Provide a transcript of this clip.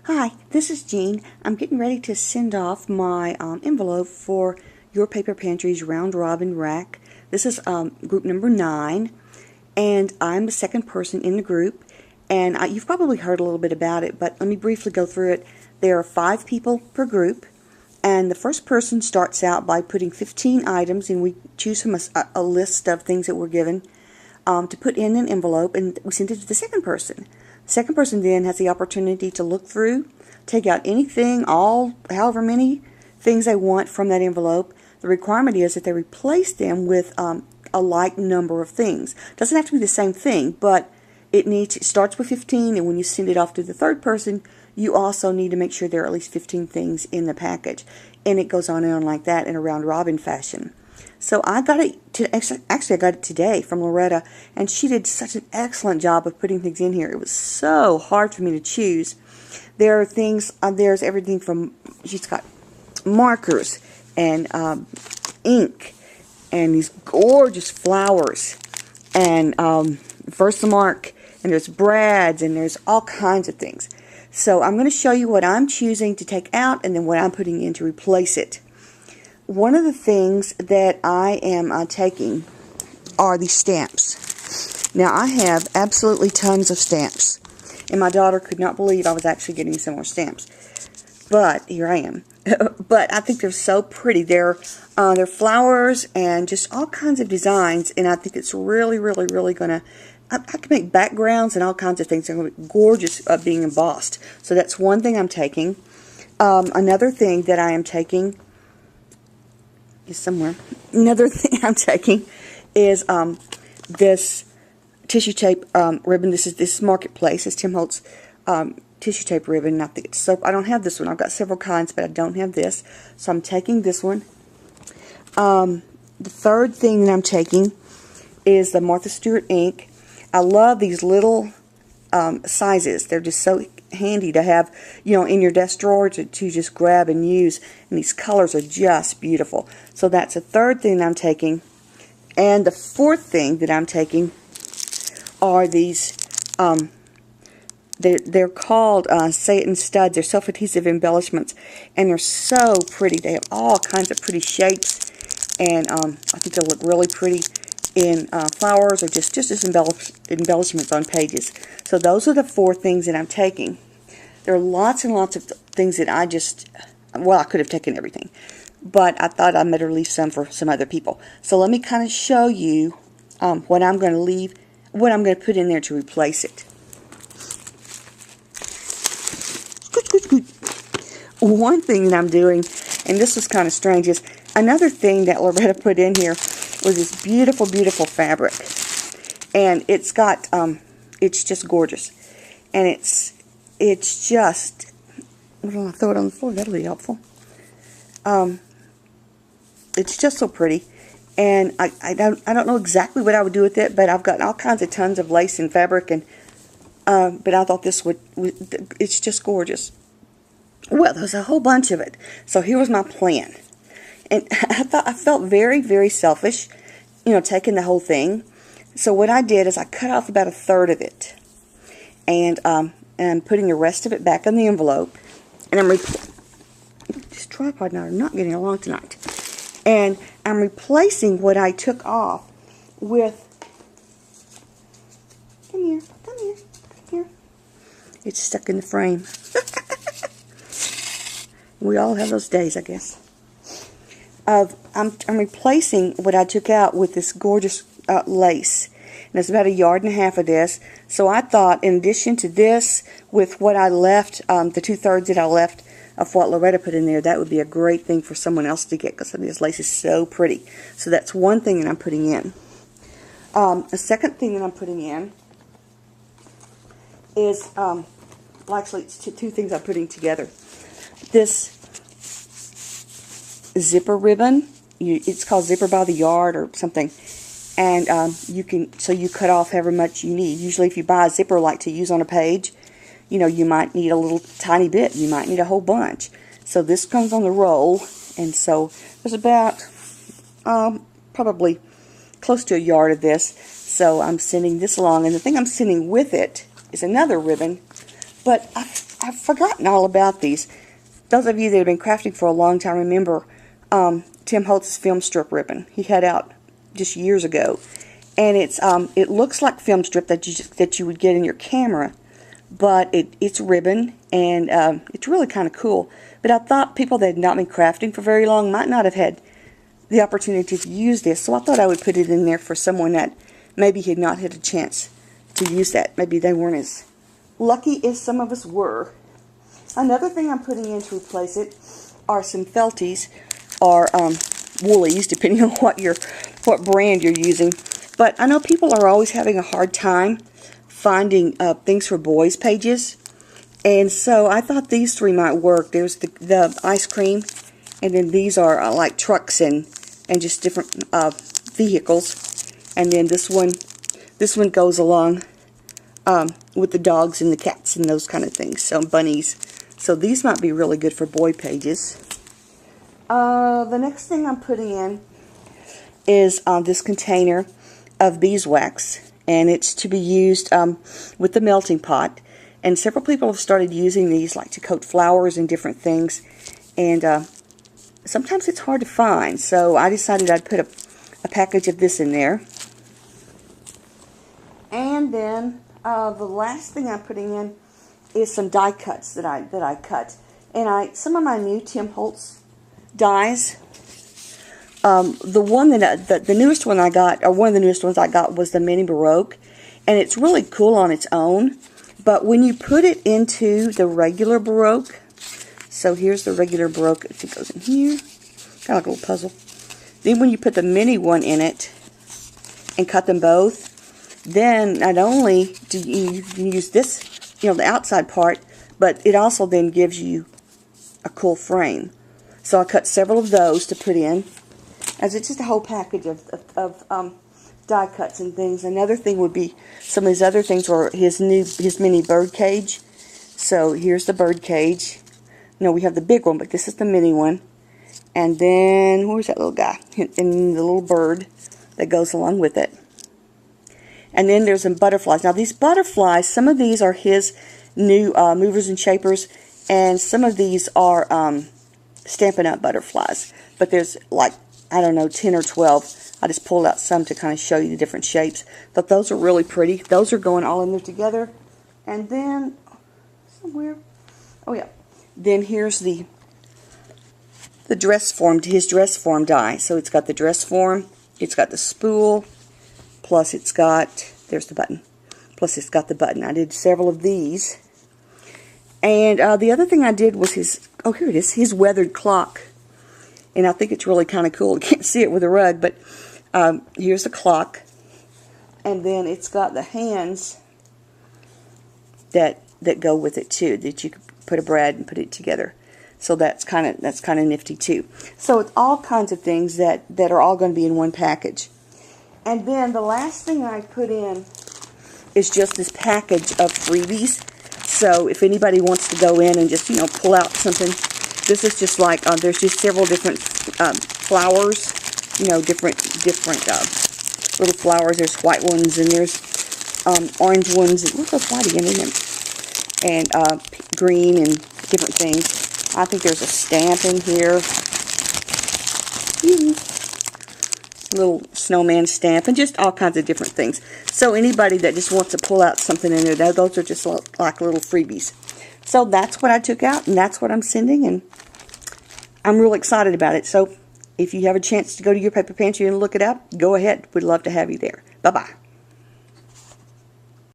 Hi, this is Jean. I'm getting ready to send off my envelope for Your Paper Pantry's Round Robin Rack. This is group number 9, and I'm the second person in the group. And you've probably heard a little bit about it, but let me briefly go through it. There are 5 people per group, and the first person starts out by putting 15 items, and we choose from a list of things that we're given to put in an envelope, and we send it to the second person. The second person then has the opportunity to look through, take out anything, however many things they want from that envelope. The requirement is that they replace them with a like number of things. It doesn't have to be the same thing, but it starts with 15, and when you send it off to the third person, you also need to make sure there are at least 15 things in the package. And it goes on and on like that in a round robin fashion. So I got it, actually I got it today from Loretta, and she did such an excellent job of putting things in here. It was so hard for me to choose. There are things, there's everything from, she's got markers and ink and these gorgeous flowers and Versamark, and there's brads, and there's all kinds of things. So I'm going to show you what I'm choosing to take out and then what I'm putting in to replace it. One of the things that I am taking are these stamps. Now, I have absolutely tons of stamps, and my daughter could not believe I was actually getting some more stamps. But here I am. But I think they're so pretty. They're flowers and just all kinds of designs, and I think it's really, really, really going to... I can make backgrounds and all kinds of things. They're going to be gorgeous being embossed. So that's one thing I'm taking. Another thing that I am taking is somewhere. Another thing I'm taking is this tissue tape ribbon. This is Marketplace. It's Tim Holtz tissue tape ribbon. I think it's soap. I don't have this one. I've got several kinds, but I don't have this. So I'm taking this one. The third thing that I'm taking is the Martha Stewart ink. I love these little sizes. They're just so handy to have, in your desk drawer to just grab and use. And these colors are just beautiful. So that's the third thing that I'm taking. And the fourth thing that I'm taking are these, they're called satin studs. They're self-adhesive embellishments. And they're so pretty. They have all kinds of pretty shapes. And I think they'll look really pretty in flowers or just as embellishments on pages. So those are the 4 things that I'm taking. There are lots and lots of things that I could have taken everything, but I thought I'd better leave some for some other people. So let me kind of show you what I'm going to leave, what I'm going to put in there to replace it. One thing that I'm doing, and this was kind of strange, is another thing that Loretta put in here was this beautiful, beautiful fabric. And it's got, it's just gorgeous. And it's just, I'll throw it on the floor, that'll be helpful. It's just so pretty. And I don't know exactly what I would do with it, but I've got all kinds of tons of lace and fabric, and but I thought this it's just gorgeous. Well, there's a whole bunch of it. So here was my plan. And I felt very, very selfish, taking the whole thing. So what I did is I cut off about 1/3 of it. And I'm putting the rest of it back in the envelope. And this tripod and I are not getting along tonight. And I'm replacing what I took off with... Come here, come here, come here. It's stuck in the frame. We all have those days, I guess. I'm replacing what I took out with this gorgeous lace. And it's about 1.5 yards of this. So I thought, in addition to this, with what I left, the 2/3 that I left of what Loretta put in there, that would be a great thing for someone else to get, because this lace is so pretty. So that's one thing that I'm putting in. The second thing that I'm putting in is, well, actually, it's 2 things I'm putting together. This zipper ribbon, it's called Zipper by the Yard or something, and you cut off however much you need. Usually if you buy a zipper like to use on a page, you might need a little tiny bit, you might need a whole bunch. So this comes on the roll, and so there's about probably close to 1 yard of this. So I'm sending this along, and the thing I'm sending with it is another ribbon But I've forgotten all about these. Those of you that have been crafting for a long time remember Tim Holtz's film strip ribbon. He had out just years ago, and it looks like film strip that you would get in your camera, but it's ribbon, and it's really kind of cool. But I thought people that had not been crafting for very long might not have had the opportunity to use this, so I thought I would put it in there for someone that maybe had not had a chance to use that. Maybe they weren't as lucky as some of us were. Another thing I'm putting in to replace it are some felties or woolies, depending on what brand you're using. But I know people are always having a hard time finding things for boys' pages, and so I thought these three might work. There's the ice cream, and then these are like trucks and just different vehicles, and then this one goes along with the dogs and the cats and those kind of things, so bunnies. So these might be really good for boy pages. The next thing I'm putting in is this container of beeswax, and it's to be used with the melting pot. And several people have started using these like to coat flowers and different things, and sometimes it's hard to find, so I decided I'd put a package of this in there. And then the last thing I'm putting in is some die cuts that I cut, and some of my new Tim Holtz dies. The newest one I got, or one of the newest ones I got, was the Mini Baroque, and it's really cool on its own. But when you put it into the regular Baroque, so here's the regular Baroque, it goes in here, kind of like a little puzzle. Then when you put the mini one in it and cut them both, then not only do you use this, the outside part, but it also then gives you a cool frame. So I cut several of those to put in, as it's just a whole package of die cuts and things. Another thing would be some of these other things were his mini bird cage. So here's the bird cage. No, we have the big one, but this is the mini one. And then where's that little guy? And the little bird that goes along with it. And then there's some butterflies. Now these butterflies, some of these are his new movers and shapers, and some of these are Stampin' Up! Butterflies. But there's like, I don't know, 10 or 12. I just pulled out some to kind of show you the different shapes. But those are really pretty. Those are going all in there together. And then, somewhere, oh yeah, then here's the dress form, his dress form die. So it's got the dress form, it's got the spool, plus it's got, there's the button, plus it's got the button. I did several of these. And the other thing I did was here it is, his weathered clock. And I think it's really kind of cool. You can't see it with a rug, but here's the clock. And then it's got the hands that go with it too, that you could put a brad and put it together. So that's kind of nifty too. So it's all kinds of things that are all going to be in one package. And then the last thing I put in is just this package of freebies. So if anybody wants to go in and just pull out something, this is just like there's just several different flowers, different little flowers. There's white ones and there's orange ones. And look, those whitey in them, and green and different things. I think there's a stamp in here. Little snowman stamp, and just all kinds of different things. So anybody that just wants to pull out something in there, those are just like little freebies. So that's what I took out, and that's what I'm sending, and I'm real excited about it. So if you have a chance to go to your paper pantry and look it up, go ahead. We'd love to have you there. Bye-bye.